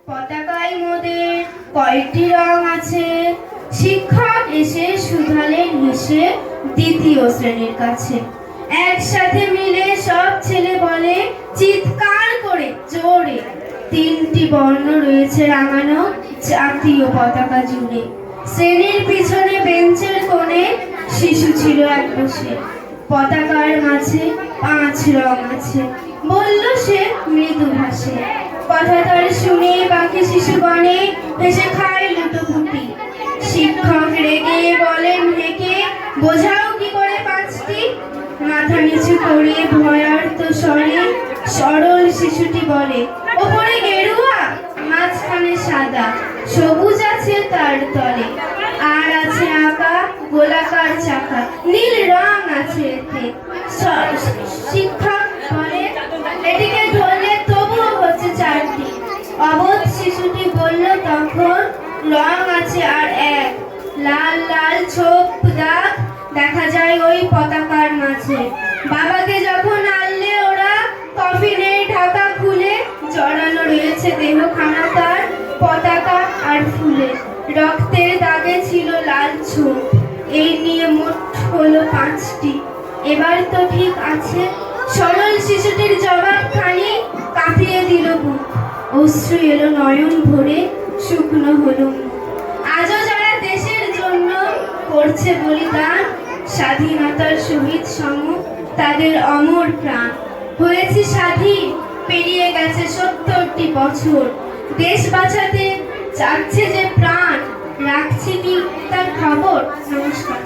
পতাকায় মোদের কয়টি রং আছে? শিক্ষক এসে শুধালেন হেসে দ্বিতীয় শ্রেণীর কাছে। একসাথে মিলে সব ছেলে বলে চিৎকার করে জোরে, তিনটি বর্ণ রয়েছে রাঙানো জাতীয় পতাকা জুড়ে। শ্রেণীর পিছনে বেঞ্চের কোণে শিশু ছিল এক বসে। পতাকার মাঝে 5 রং আছে, বলল সে মৃদু ভাষে। কথা তার শুনে বাকি শিশুগণে হেসে খায় লুটোপুটি। শিক্ষক রেগে বলেন হেঁকে, বোঝাও কি করে 5টি? মাথা নিচু করে ভয়ার্ত স্বরে সরল শিশুটি বলে, ওপরে গেরুয়া, মাঝখানে সাদা, সবুজ আছে তার তলে, আর আছে আঁকা গোলাকার চাকা, নীল রং আছে এতে। শিক্ষক বলে, এটিকে ধরলে তবুও হচ্ছে 4টি। অবোধ শিশুটি বলল তখন, রং আছে আর এক, লাল লাল ছোপ দাগ দেখা যায় ওই পতাকার মাঝে। বাবাকে যখন আনলে ওরা কফিনের ঢাকা খুলে, জড়ানো রয়েছে দেহখানা তার পতাকা আর ফুলে। রক্তের দাগে ছিল লাল ছোপ, এই নিয়ে মোট হলো 5টি। এবার তো ঠিক আছে? সরল শিশুটির জবাব খানি কাঁপিয়ে দিল বুক। অশ্রু এলো নয়ন ভরে, শুকনো হলো মুখ। আজও যারা দেশের জন্য করছে বলিদান, স্বাধীনতার শহীদ সম তাদের অমর প্রাণ। হয়েছে স্বাধীন, পেরিয়ে গেছে 70টি বছর। দেশ বাঁচাতে চাচ্ছে যে প্রাণ, রাখছে কি তার খবর? নমস্কার।